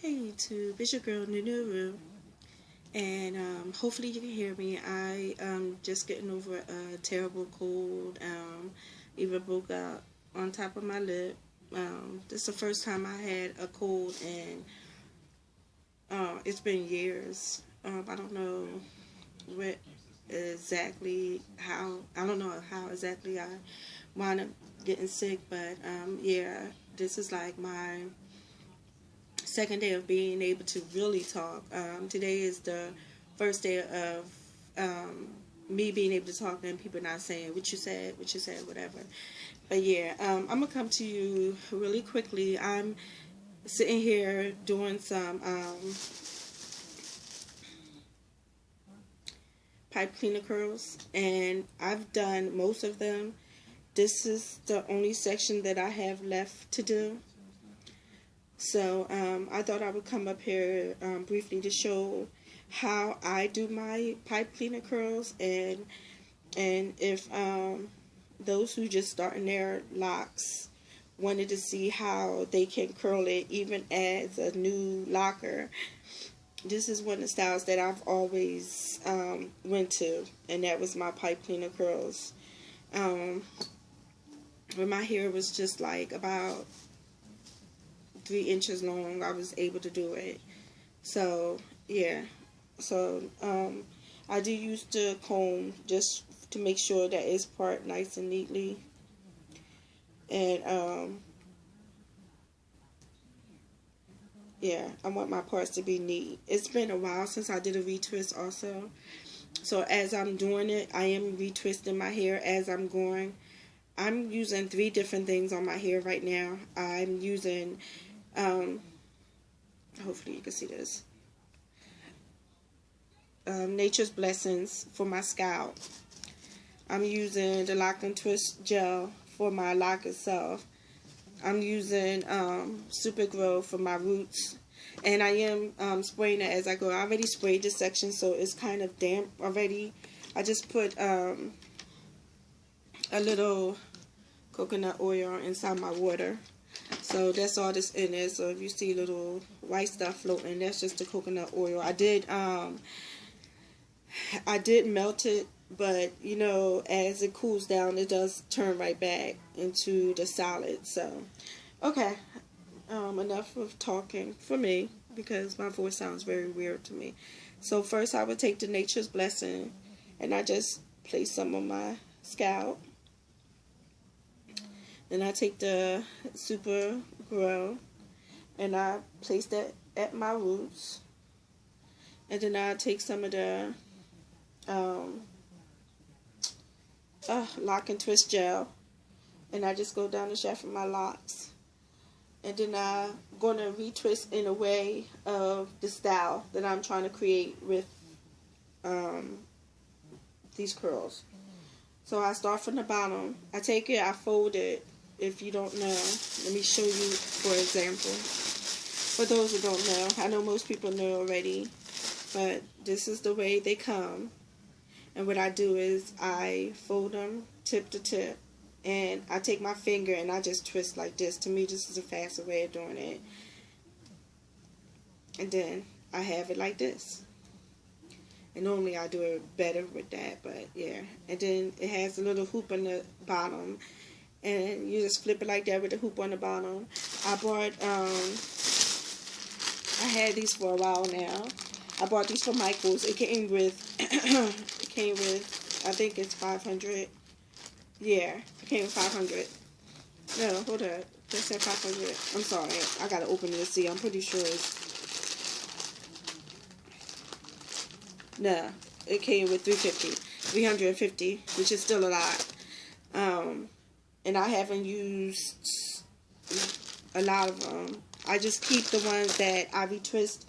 Hey YouTube, it's your girl Nunu, and hopefully you can hear me. I just getting over a terrible cold. Even broke out on top of my lip. This is the first time I had a cold, and it's been years. I don't know what exactly how. I don't know how exactly I wound up getting sick, but yeah, this is like my second day of being able to really talk. Today is the first day of me being able to talk and people not saying what you said, whatever. But yeah, I'm gonna come to you really quickly. I'm sitting here doing some pipe cleaner curls, and I've done most of them. This is the only section that I have left to do. So I thought I would come up here briefly to show how I do my pipe cleaner curls, and if those who just starting their locks wanted to see how they can curl it even as a new locker. This is one of the styles that I've always went to, and that was my pipe cleaner curls. When my hair was just like about 3 inches long, I was able to do it. So yeah, so I do use the comb just to make sure that it's part nice and neatly, and yeah, I want my parts to be neat. It's been a while since I did a retwist also, so as I'm doing it, I am retwisting my hair as I'm going. I'm using 3 different things on my hair right now. I'm using hopefully you can see this, Nature's Blessings for my scalp. I'm using the Lock and Twist gel for my lock itself. I'm using Super Grow for my roots, and I am spraying it as I go. I already sprayed this section, so it's kind of damp already. I just put a little coconut oil inside my water. So that's all that's in it. So if you see little white stuff floating, that's just the coconut oil. I did melt it, but you know, as it cools down, it does turn right back into the solid. So okay, enough of talking for me, because my voice sounds very weird to me. So first I would take the Nature's Blessing, and I just place some on my scalp. Then I take the Super Grow, and I place that at my roots. And then I take some of the Lock and Twist gel, and I just go down the shaft of my locks. And then I'm going to retwist in a way of the style that I'm trying to create with these curls. So I start from the bottom. I take it, I fold it. If you don't know, let me show you, for example. For those who don't know, I know most people know already, but this is the way they come. And what I do is I fold them tip to tip, and I take my finger and I just twist like this. To me, this is a faster way of doing it. And then I have it like this. And normally I do it better with that, but yeah. And then it has a little hoop on the bottom, and you just flip it like that with a hoop on the bottom. I bought, I had these for a while now. I bought these for Michael's. It came with, I think it's 500. Yeah, it came with 500. No, hold up. That said 500. I'm sorry. I gotta open it to see. I'm pretty sure it's, no, it came with 350, which is still a lot. And I haven't used a lot of them. I just keep the ones that I retwist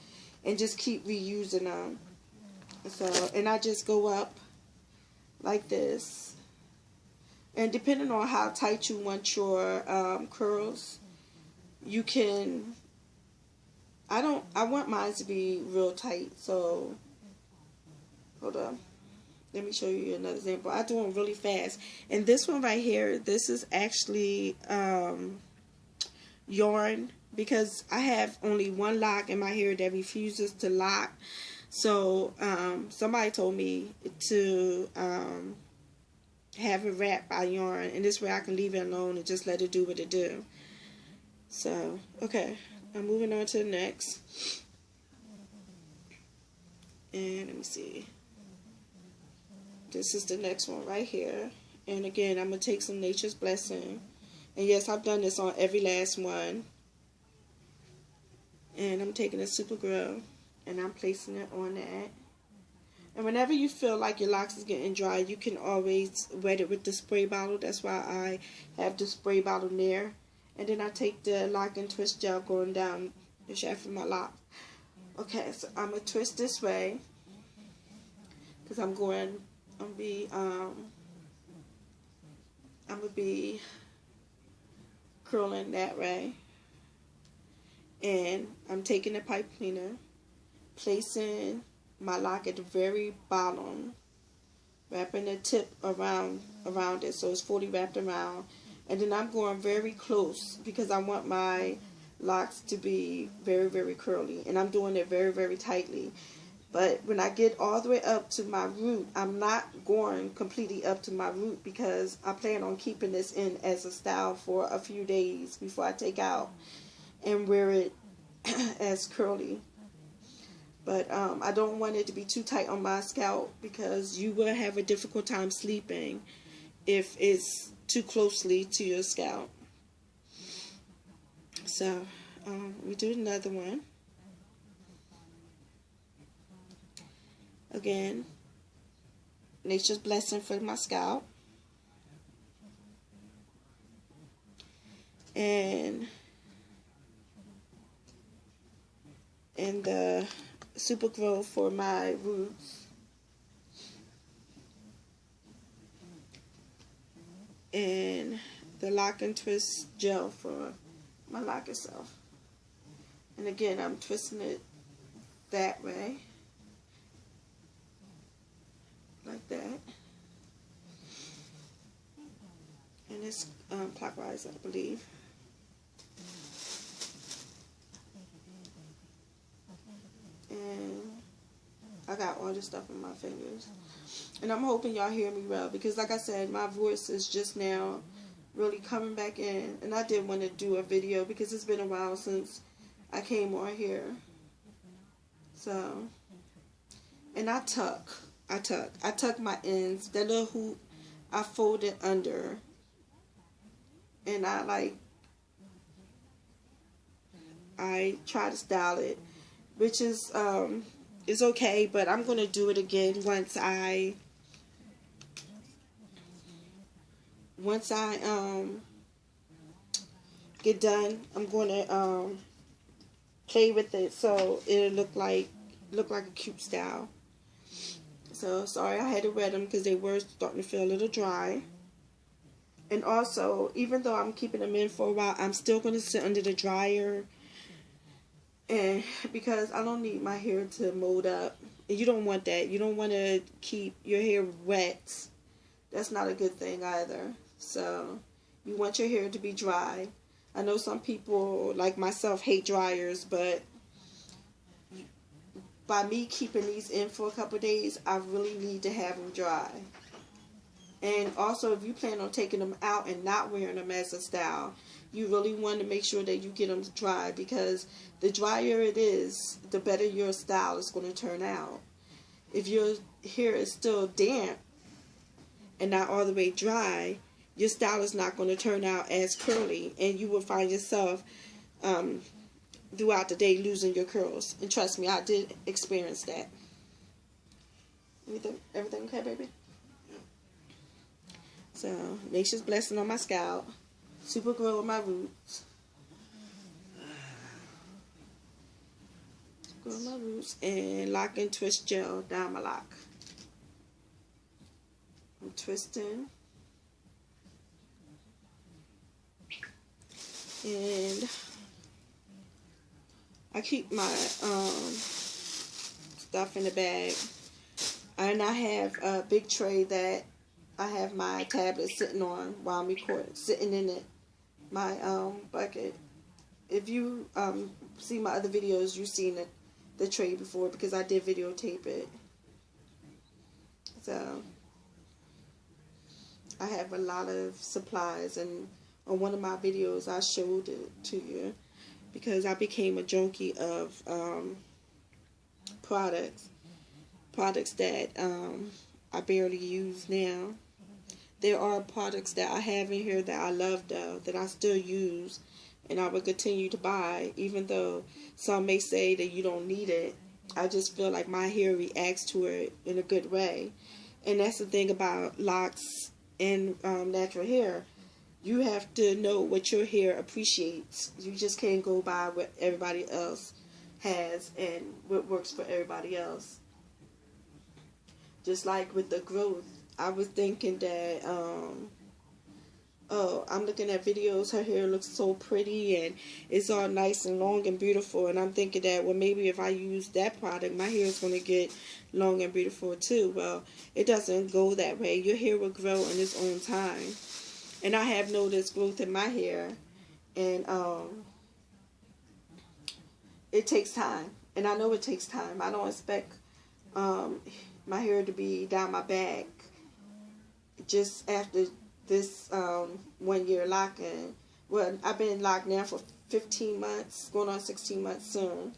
and just keep reusing them. So, and I just go up like this. And depending on how tight you want your curls, you can, I want mine to be real tight. So, hold on. Let me show you another example. I do them really fast. And this one right here, this is actually yarn because I have only one lock in my hair that refuses to lock. So somebody told me to have it wrapped by yarn, and this way I can leave it alone and just let it do what it do. So okay, I'm moving on to the next. And let me see. This is the next one right here. And again, I'm going to take some Nature's Blessing. And yes, I've done this on every last one. And I'm taking a Super Glue and I'm placing it on that. And whenever you feel like your locks is getting dry, you can always wet it with the spray bottle. That's why I have the spray bottle there. And then I take the lock and twist gel going down the shaft of my lock. Okay, so I'm going to twist this way. Because I'm going to be curling that way. And I'm taking the pipe cleaner, placing my lock at the very bottom, wrapping the tip around it so it's fully wrapped around, and then I'm going very close because I want my locks to be very, very curly, and I'm doing it very, very tightly. But when I get all the way up to my root, I'm not going completely up to my root because I plan on keeping this in as a style for a few days before I take out and wear it as curly. But I don't want it to be too tight on my scalp because you will have a difficult time sleeping if it's too closely to your scalp. So we do another one. Again, Nature's Blessing for my scalp. And the Super Glue for my roots. And the lock and twist gel for my lock itself. And again, I'm twisting it that way. Like that. And it's clockwise, I believe. And I got all this stuff in my fingers. And I'm hoping y'all hear me well because like I said, my voice is just now really coming back in. And I did want to do a video because it's been a while since I came on here. So, and I tuck my ends. That little hoop, I fold it under. And I try to style it, which is okay, but I'm going to do it again once I get done. I'm going to play with it so it'll look like a cute style. So sorry I had to wet them because they were starting to feel a little dry. And also, even though I'm keeping them in for a while, I'm still going to sit under the dryer. And because I don't need my hair to mold up. And you don't want that. You don't want to keep your hair wet. That's not a good thing either. So you want your hair to be dry. I know some people, like myself, hate dryers, but by me keeping these in for a couple of days, I really need to have them dry. And also, if you plan on taking them out and not wearing them as a style, you really want to make sure that you get them dry, because the drier it is, the better your style is going to turn out. If your hair is still damp and not all the way dry, your style is not going to turn out as curly, and you will find yourself throughout the day losing your curls. And trust me, I did experience that. Everything okay, baby? So, Nature's Blessing on my scalp. Super Glue on my roots. Glue on my roots. And lock and twist gel down my lock. I'm twisting. And I keep my stuff in the bag. And I have a big tray that I have my tablet sitting on while I'm recording, sitting in it. My bucket if you see my other videos, you've seen the tray before because I did videotape it. So I have a lot of supplies, and on one of my videos I showed it to you because I became a junkie of products that I barely use now. There are products that I have in here that I love though, that I still use, and I will continue to buy, even though some may say that you don't need it. I just feel like my hair reacts to it in a good way. And that's the thing about Locs and natural hair. You have to know what your hair appreciates. You just can't go by what everybody else has and what works for everybody else. Just like with the growth, I was thinking that, oh, I'm looking at videos, her hair looks so pretty and it's all nice and long and beautiful, and I'm thinking that, well, maybe if I use that product, my hair is going to get long and beautiful too. Well, it doesn't go that way. Your hair will grow in its own time, and I have noticed growth in my hair, and it takes time, and I know it takes time. I don't expect my hair to be down my back just after this 1 year locking. Well, I've been locked now for 15 months, going on 16 months soon.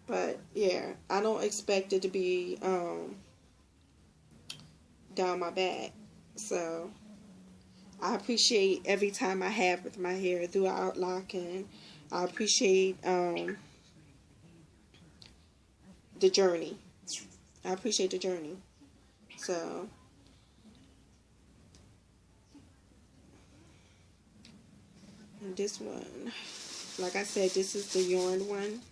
But yeah, I don't expect it to be down my back. So I appreciate every time I have with my hair throughout locking. I appreciate the journey. I appreciate the journey. So and this one, like I said, this is the yarn one.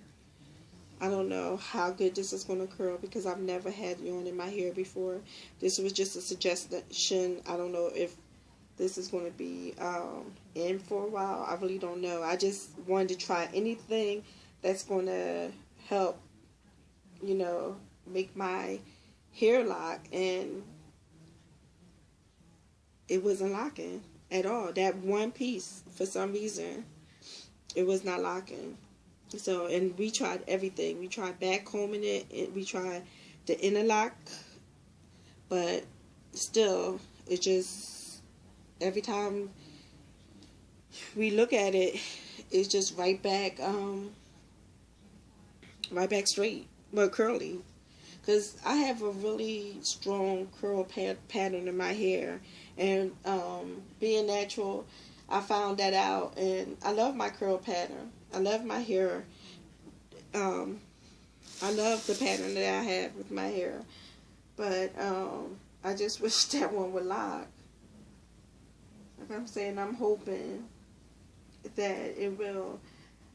I don't know how good this is going to curl because I've never had yarn in my hair before. This was just a suggestion. I don't know if this is going to be in for a while. I really don't know. I just wanted to try anything that's going to help, you know, make my hair lock, and it wasn't locking at all. That one piece, for some reason, it was not locking. So, and we tried everything. We tried back combing it, and we tried the inner lock, but still, it just, every time we look at it, it's just right back straight, but curly. Because I have a really strong curl pattern in my hair. And being natural, I found that out. And I love my curl pattern. I love my hair. I love the pattern that I have with my hair. But I just wish that one would lock. Like I'm saying, I'm hoping that it will.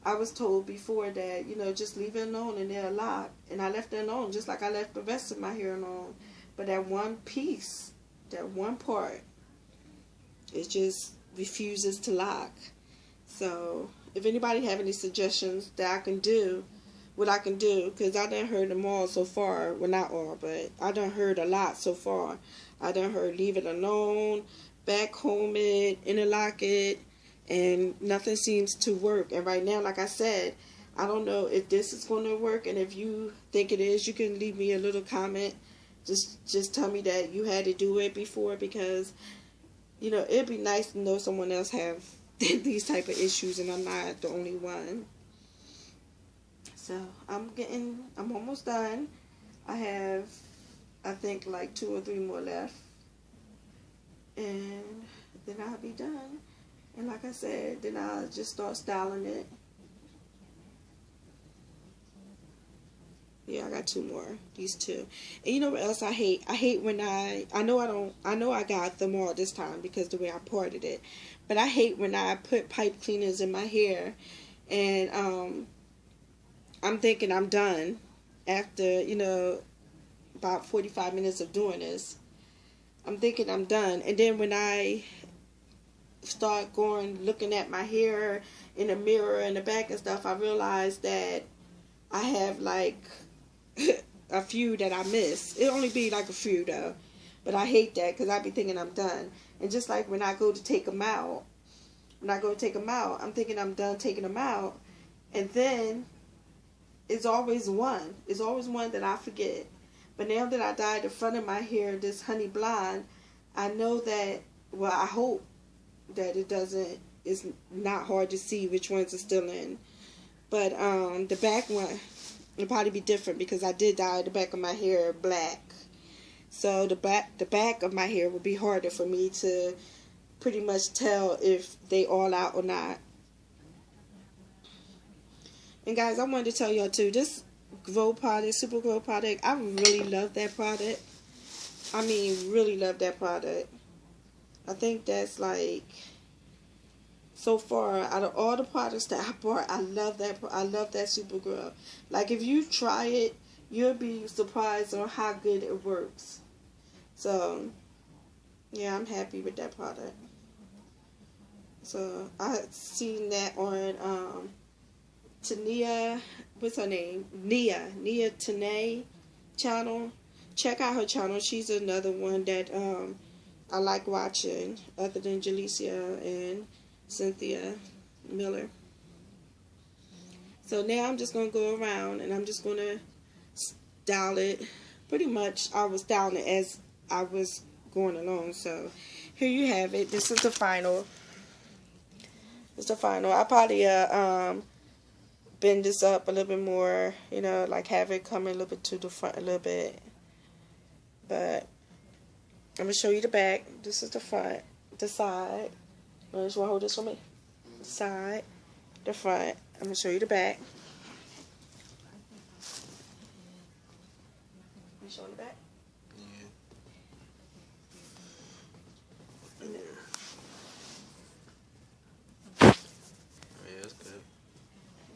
I was told before that, you know, just leave it alone and they'll lock. And I left it alone just like I left the rest of my hair alone. But that one piece, that one part, it just refuses to lock. So if anybody have any suggestions that I can do, what I can do, because I done heard them all so far. Well, not all, but I done heard a lot so far. I done heard leave it alone, back comb it, interlock it, and nothing seems to work. And right now, like I said, I don't know if this is going to work. And if you think it is, you can leave me a little comment. Just tell me that you had to do it before, because, you know, it'd be nice to know someone else have these type of issues and I'm not the only one. So I'm almost done. I have, I think, like 2 or 3 more left, and then I'll be done. And like I said, then I'll just start styling it. Yeah, I got 2 more. These 2. And you know what else I hate? I hate when I know I got them all this time because the way I parted it. But I hate when I put pipe cleaners in my hair and I'm thinking I'm done after, you know, about 45 minutes of doing this. I'm thinking I'm done. And then when I start looking at my hair in the mirror in the back and stuff, I realized that I have like a few that I missed. It'll only be like a few though, but I hate that because I be thinking I'm done. And just like when I go to take them out, when I go take them out, I'm thinking I'm done taking them out, and then it's always one. It's always one that I forget. But now that I dyed the front of my hair this honey blonde, I know that, well, I hope that it's not hard to see which ones are still in. But the back one will probably be different because I did dye the back of my hair black. So the back of my hair would be harder for me to pretty much tell if they all out or not. And guys, I wanted to tell y'all too, this Grow product, Super Grow product, I really love that product. I mean, really love that product. I think that's like, so far, out of all the products that I bought, I love that Super Grow. Like, if you try it, you'll be surprised on how good it works. So, yeah, I'm happy with that product. So, I seen that on, Tania, what's her name? Nia Tanae channel. Check out her channel. She's another one that, I like watching, other than Jalecia and Cynthia Miller. So now I'm just going to go around and I'm just going to style it. Pretty much I was styling it as I was going along. So here you have it. This is the final. It's the final. I probably bend this up a little bit more, you know, like have it come a little bit to the front a little bit. But I'm going to show you the back. This is the front, the side. You just want to hold this for me? The side, the front. I'm going to show you the back. You showing the back?